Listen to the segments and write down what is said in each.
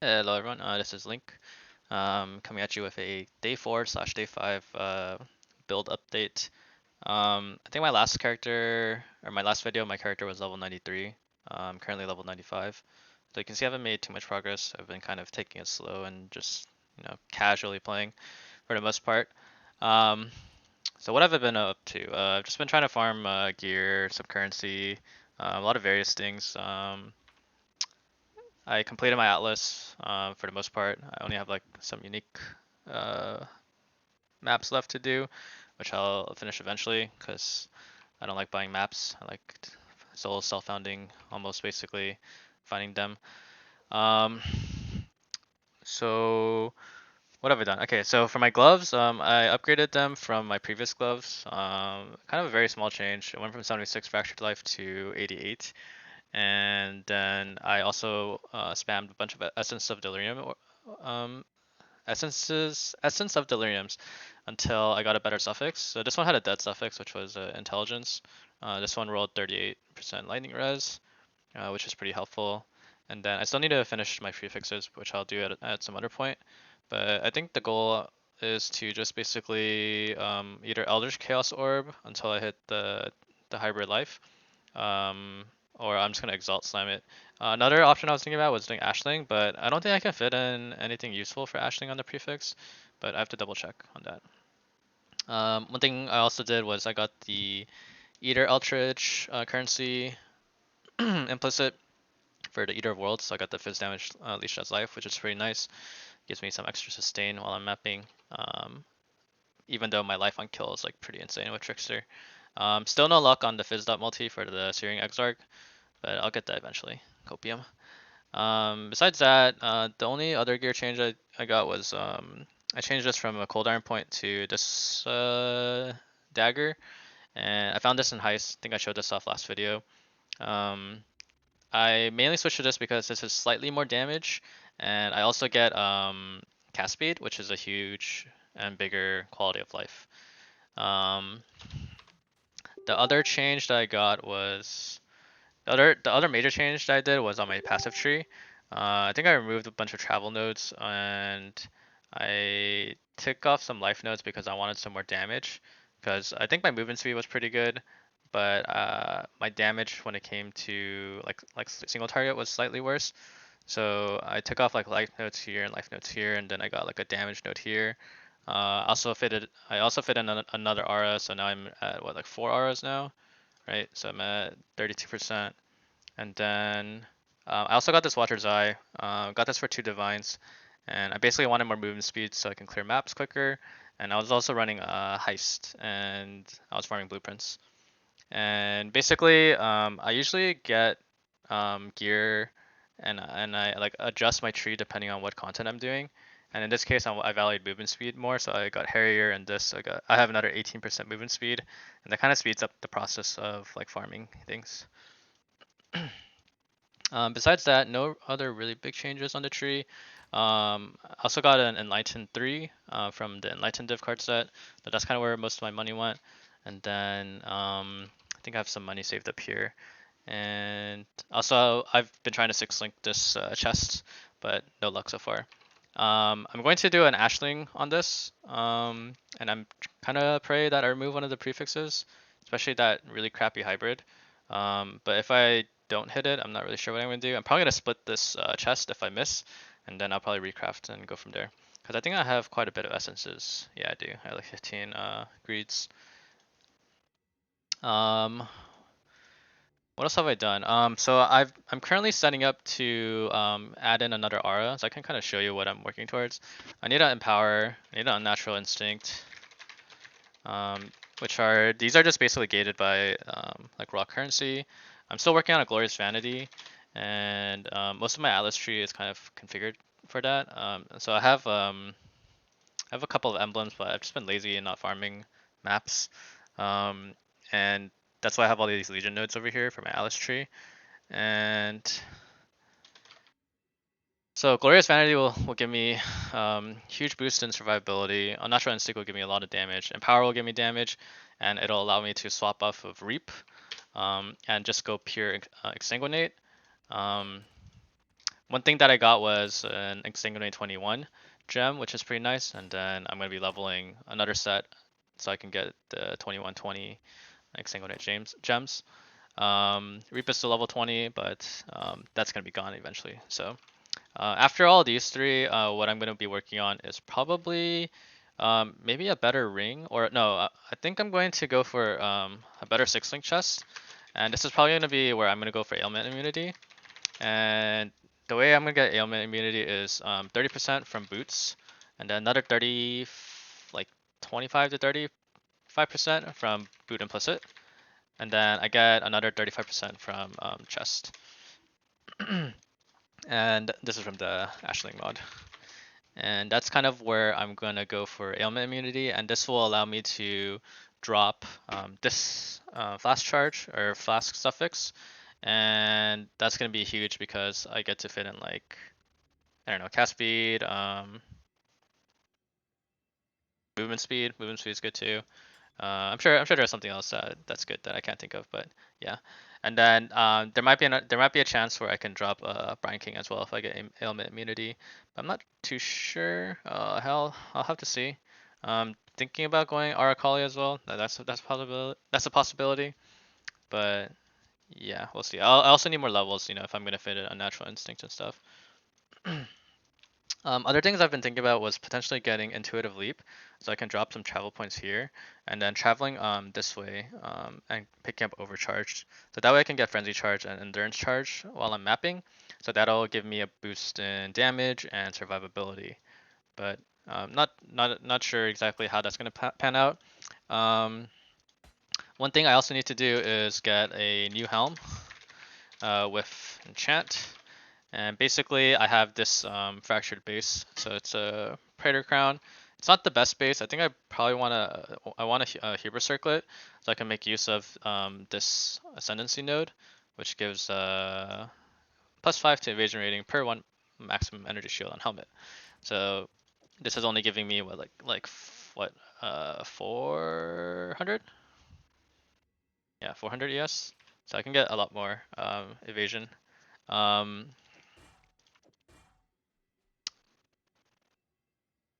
Hello everyone, this is Link, coming at you with a day 4/day 5 build update. I think my last character, or my last video, my character was level 93. I'm currently level 95. So you can see I haven't made too much progress. I've been kind of taking it slow and just, casually playing for the most part. Um, so what have I been up to? I've just been trying to farm gear, some currency, a lot of various things. I completed my atlas for the most part. I only have like some unique uh, maps left to do, which I'll finish eventually because I don't like buying maps. I like solo self-founding, almost basically finding them. Um, so what have I done? Okay, so for my gloves, I upgraded them from my previous gloves. Kind of a very small change. It went from 76 fractured life to 88. And then I also spammed a bunch of essence of delirium, um, essence of deliriums, until I got a better suffix. So this one had a dead suffix, which was intelligence. This one rolled 38% lightning res, which is pretty helpful. And then I still need to finish my prefixes, which I'll do at some other point. But I think the goal is to just basically either Eldritch Chaos Orb until I hit the hybrid life, um, or I'm just gonna Exalt Slam it. Another option I was thinking about was doing Ashling, but I don't think I can fit in anything useful for Ashling on the prefix, but I have to double check on that. One thing I also did was I got the Eater Eldritch currency implicit for the Eater of Worlds, so I got the Fizz damage Leech as life, which is pretty nice. Gives me some extra sustain while I'm mapping, even though my life on kill is like pretty insane with Trickster. Still no luck on the Fizz multi for the Searing Exarch, but I'll get that eventually. Copium. Besides that, the only other gear change I got was I changed this from a cold iron point to this dagger, and I found this in Heist. I think I showed this off last video. Um, I mainly switched to this because this is slightly more damage, and I also get cast speed, which is a huge and bigger quality of life. Um, the other change that I got was the other major change that I did was on my passive tree. I think I removed a bunch of travel nodes and I took off some life nodes because I wanted some more damage. Because I think my movement speed was pretty good, but my damage when it came to like single target was slightly worse. So I took off like life nodes here and life nodes here, and then I got like a damage node here. I also fit in another aura, so now I'm at what, like 4 auras now, right? So I'm at 32%. And then I also got this Watcher's Eye. Got this for 2 divines, and I basically wanted more movement speed so I can clear maps quicker. And I was also running a heist, and I was farming blueprints. And basically, I usually get gear, and I like adjust my tree depending on what content I'm doing. And in this case, I valued movement speed more, so I got Harrier, and this I have another 18% movement speed, and that kind of speeds up the process of like farming things. Besides that, no other really big changes on the tree. I also got an Enlightened 3 from the Enlightened div card set, but that's kind of where most of my money went. And then I think I have some money saved up here. And also, I've been trying to 6-link this chest, but no luck so far. I'm going to do an Ashling on this, and I'm kind of pray that I remove one of the prefixes, especially that really crappy hybrid. But if I don't hit it, I'm not really sure what I'm going to do. I'm probably going to split this chest if I miss, and then I'll probably recraft and go from there. Because I think I have quite a bit of essences. Yeah, I do. I have like 15 greeds. Um, what else have I done? So I'm currently setting up to add in another aura, so I can kind of show you what I'm working towards. I need to empower. I need an unnatural instinct, which are these are just basically gated by like raw currency. I'm still working on a glorious vanity, and most of my atlas tree is kind of configured for that. So I have a couple of emblems, but I've just been lazy and not farming maps, um, and that's why I have all these legion nodes over here for my atlas tree. And so Glorious Vanity will give me huge boost in survivability. Unnatural Instinct will give me a lot of damage. Empower will give me damage, and it'll allow me to swap off of Reap and just go pure Exsanguinate. Um, One thing that I got was an Exsanguinate 21 gem, which is pretty nice, and then I'm gonna be leveling another set so I can get the 2120 Exsanguinate gems. Reaper's still level 20, but that's gonna be gone eventually. So after all these three, what I'm gonna be working on is probably maybe a better ring, or no, I think I'm going to go for a better 6-link chest, and this is probably gonna be where I'm gonna go for ailment immunity. And the way I'm gonna get ailment immunity is 30% from boots, and then another 30, like 25 to 35% from boot implicit, and then I get another 35% from chest. And this is from the Ashling mod. And that's kind of where I'm gonna go for ailment immunity, and this will allow me to drop this flask charge or flask suffix, and that's gonna be huge because I get to fit in like I don't know, cast speed, movement speed. Movement speed is good too. I'm sure there's something else that's good that I can't think of, but yeah. And then there might be a chance where I can drop Brian King as well if I get ailment immunity. I'm not too sure. Hell, I'll have to see. Thinking about going Arakali as well. That's possibility. That's a possibility. But yeah, we'll see. I also need more levels, if I'm gonna fit it on natural instinct and stuff. Other things I've been thinking about was potentially getting intuitive leap, so I can drop some travel points here, and then traveling this way and picking up overcharged. So that way I can get frenzy charge and endurance charge while I'm mapping. So that'll give me a boost in damage and survivability. But not sure exactly how that's gonna pan out. One thing I also need to do is get a new helm with enchant. And basically, I have this fractured base, so it's a Praetor Crown. It's not the best base. I think I probably want a Hubris Circlet, so I can make use of this Ascendancy node, which gives +5 to evasion rating per one maximum energy shield on helmet. So this is only giving me what 400? Yeah, 400 ES. So I can get a lot more evasion. Um,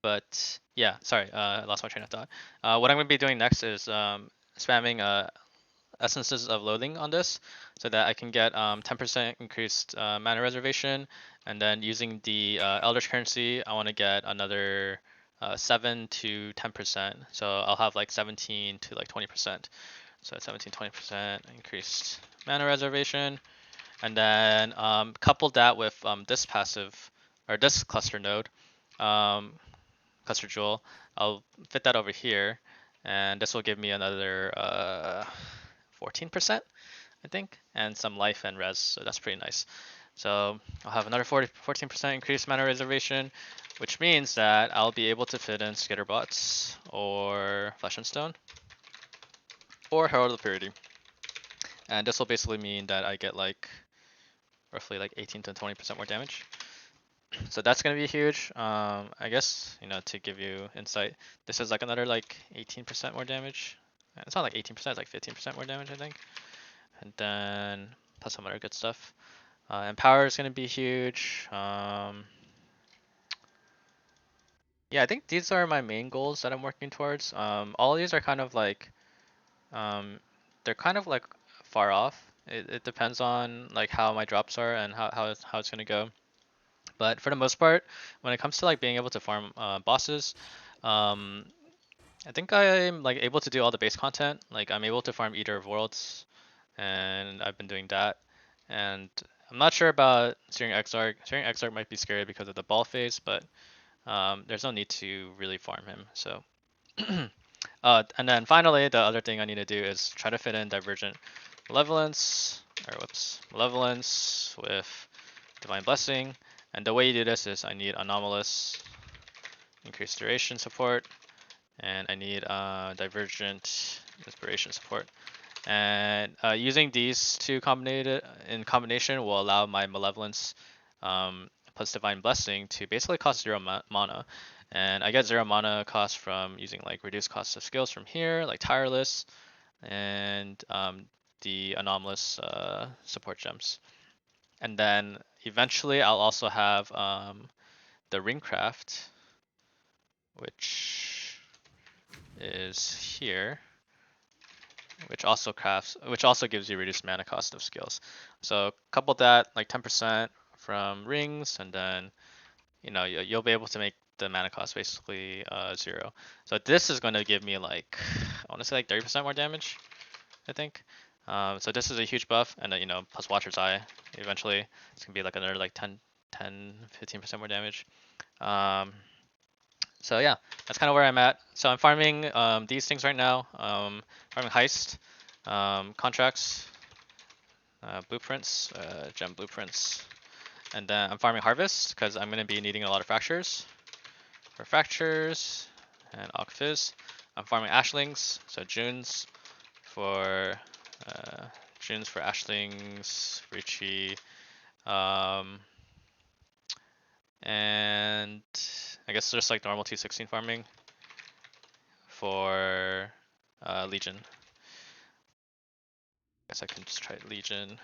But yeah, sorry, I lost my train of thought. What I'm going to be doing next is spamming essences of loathing on this so that I can get 10% increased mana reservation, and then using the Eldritch currency, I want to get another 7 to 10%. So I'll have like 17 to like 20%. So 17, 20% increased mana reservation, and then couple that with this passive or this cluster node. Um, Cluster Jewel. I'll fit that over here, and this will give me another 14%, I think, and some life and res, so that's pretty nice. So I'll have another 14% increased mana reservation, which means that I'll be able to fit in Skitterbots or Flesh and Stone or Herald of Purity. And this will basically mean that I get like roughly like 18 to 20% more damage. So that's gonna be huge. I guess to give you insight, this is like another like 18% more damage. It's not like 18%, it's like 15% more damage, I think. And then plus some other good stuff. And power is gonna be huge. Yeah, I think these are my main goals that I'm working towards. All of these are kind of like, um, they're kind of like far off. It depends on like how my drops are and how it's gonna go. But for the most part, when it comes to like being able to farm bosses, um, I think I'm like able to do all the base content. Like I'm able to farm Eater of Worlds, and I've been doing that. And I'm not sure about Searing Exarch. Searing Exarch might be scary because of the ball phase, but there's no need to really farm him. So, and then finally, the other thing I need to do is try to fit in Divergent Malevolence with Divine Blessing. And the way you do this is I need Anomalous increased duration support, and I need Divergent Inspiration support. And using these two in combination will allow my Malevolence plus Divine Blessing to basically cost 0 mana. And I get 0 mana cost from using like reduced cost of skills from here, like Tireless, and the Anomalous support gems. And then eventually I'll also have the Ringcraft, which is here, which also gives you reduced mana cost of skills. So couple that like 10% from rings, and then you'll be able to make the mana cost basically 0. So this is going to give me like I want to say like 30% more damage, I think. So this is a huge buff, and plus Watcher's Eye. Eventually, it's gonna be like another like 15% more damage. Um, so yeah, that's kind of where I'm at. So I'm farming these things right now. Farming heist, contracts, blueprints, gem blueprints, and then I'm farming harvest because I'm gonna be needing a lot of fractures. For fractures and Octopus, I'm farming ashlings, so Junes for uh, ashlings, Richie, um, and I guess just like normal 216 farming for Legion. I guess I can just try Legion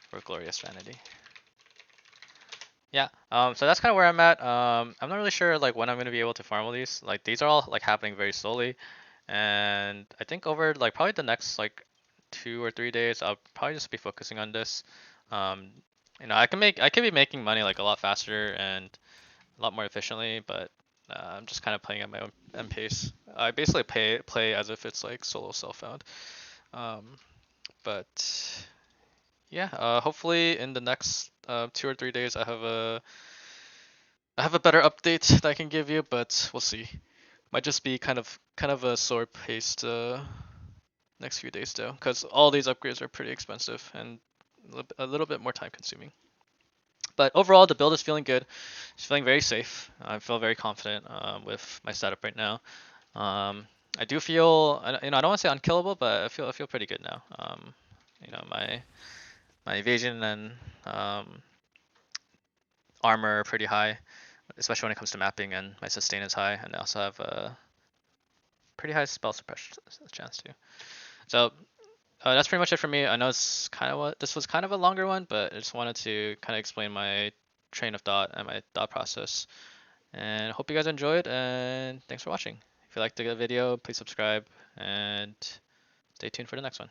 for Glorious Vanity. Yeah, so that's kind of where I'm at. I'm not really sure like when I'm gonna be able to farm all these. Like these are all like happening very slowly, and I think over like probably the next like 2 or 3 days, I'll probably just be focusing on this. Um, I could be making money like a lot faster and a lot more efficiently, but I'm just kind of playing at my own pace. I basically play as if it's like solo self-found. Um, but yeah, hopefully in the next 2 or 3 days, I have a better update that I can give you, but we'll see. Might just be kind of a slower paced next few days though, because all these upgrades are pretty expensive and a little bit more time consuming. But overall, the build is feeling good. It's feeling very safe. I feel very confident with my setup right now. I do feel, I don't want to say unkillable, but I feel pretty good now. My evasion and armor are pretty high, especially when it comes to mapping, and my sustain is high, and I also have a pretty high spell suppression chance too. So that's pretty much it for me. I know this was kind of a longer one, but I just wanted to kind of explain my train of thought and my thought process. And hope you guys enjoyed, and thanks for watching. If you liked the video, please subscribe and stay tuned for the next one.